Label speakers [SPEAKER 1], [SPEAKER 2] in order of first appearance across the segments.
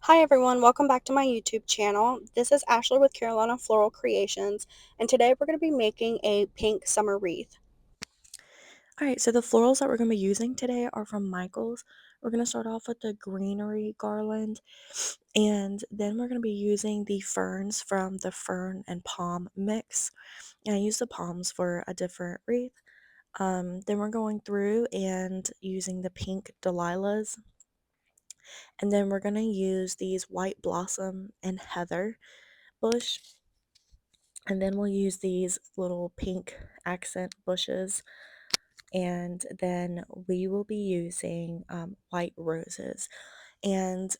[SPEAKER 1] Hi everyone, welcome back to my YouTube channel. This is Ashley with Carolina Floral Creations, and today we're going to be making a pink summer wreath. Alright, so the florals that we're going to be using today are from Michael's. We're going to start off with the greenery garland, and then we're going to be using the ferns from the fern and palm mix. And I use the palms for a different wreath. Then we're going through and using the pink dalilahs. And then we're going to use these white blossom and heather bush, and then we'll use these little pink accent bushes, and then we will be using white roses. And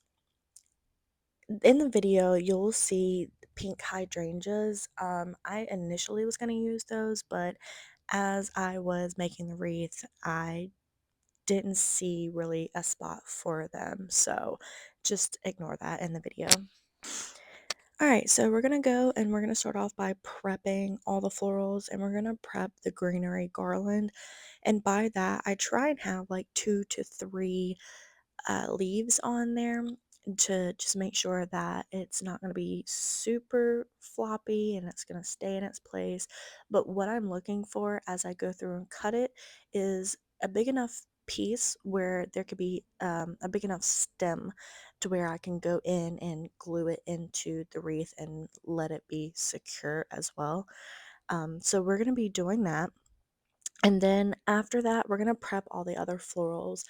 [SPEAKER 1] in the video you'll see pink hydrangeas. I initially was going to use those, but as I was making the wreath I didn't see really a spot for them, so just ignore that in the video. Alright, so we're going to go and we're going to start off by prepping all the florals, and we're going to prep the greenery garland. And by that, I try and have like 2 to 3 leaves on there to just make sure that it's not going to be super floppy and it's going to stay in its place. But what I'm looking for as I go through and cut it is a big enough piece where there could be a big enough stem to where I can go in and glue it into the wreath and let it be secure as well. So we're going to be doing that. And then after that, we're going to prep all the other florals,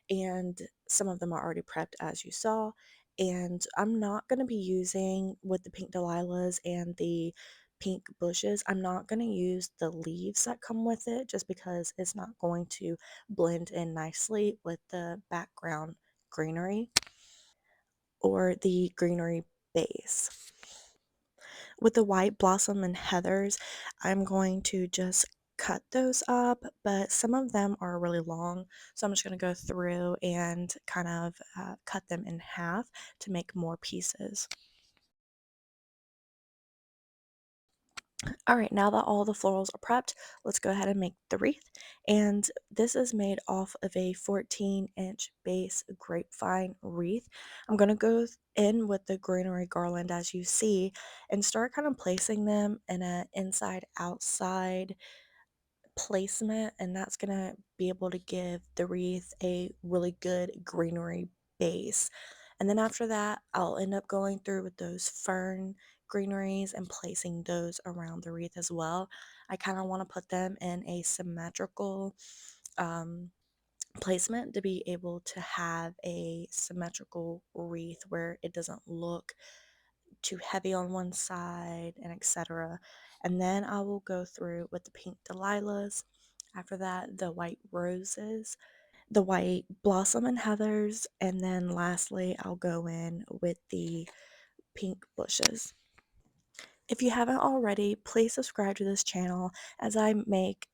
[SPEAKER 1] and some of them are already prepped as you saw. And I'm not going to be using, with the pink dalilahs and the pink bushes, I'm not going to use the leaves that come with it just because it's not going to blend in nicely with the background greenery or the greenery base. With the white blossom and heathers, I'm going to just cut those up, but some of them are really long, so I'm just going to go through and kind of cut them in half to make more pieces. Alright, now that all the florals are prepped, let's go ahead and make the wreath. And this is made off of a 14-inch base grapevine wreath. I'm going to go in with the greenery garland as you see and start kind of placing them in an inside-outside placement, and that's going to be able to give the wreath a really good greenery base. And then after that, I'll end up going through with those fern greeneries and placing those around the wreath as well. I kind of want to put them in a symmetrical placement to be able to have a symmetrical wreath where it doesn't look too heavy on one side, and etc. And then I will go through with the pink dalilahs. After that, the white roses, the white blossom and heathers, and then lastly I'll go in with the pink bushes. If you haven't already, please subscribe to this channel as I make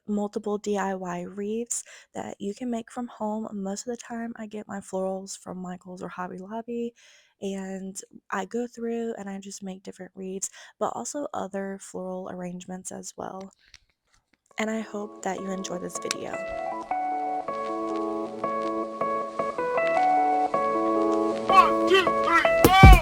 [SPEAKER 1] multiple DIY wreaths that you can make from home. Most of the time I get my florals from Michael's or Hobby Lobby, and I go through and I just make different wreaths, but also other floral arrangements as well. And I hope that you enjoy this video.
[SPEAKER 2] One, two, three, four.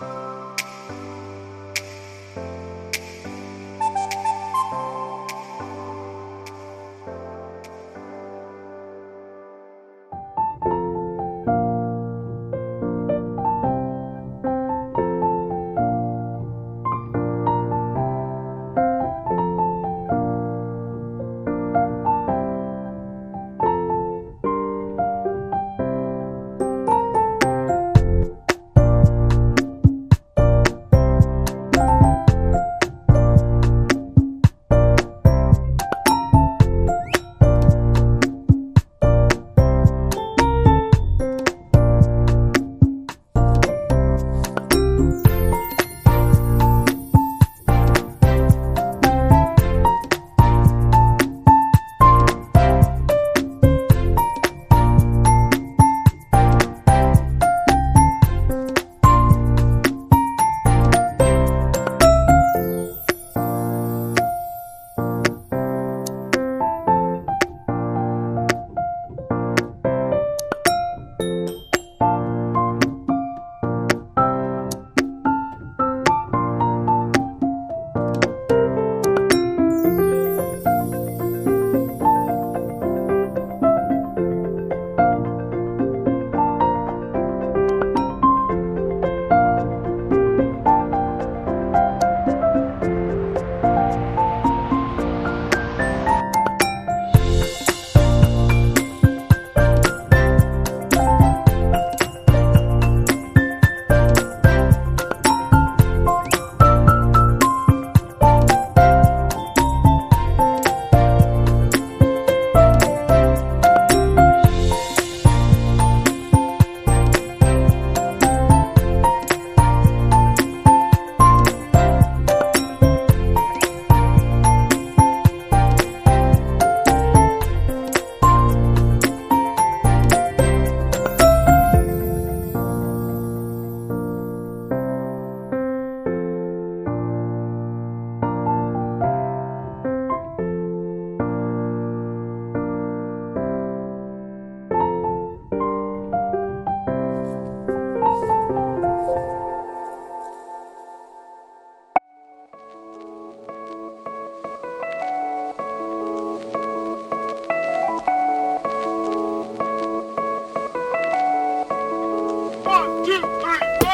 [SPEAKER 2] 1, 2, 3, 4.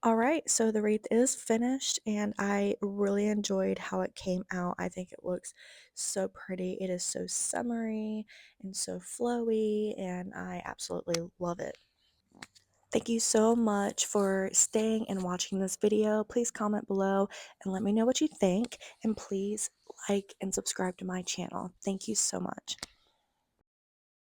[SPEAKER 1] All right, so the wreath is finished and I really enjoyed how it came out. I think it looks so pretty. It is so summery and so flowy, and I absolutely love it. Thank you so much for staying and watching this video. Please comment below and let me know what you think, and please like and subscribe to my channel. Thank you so much.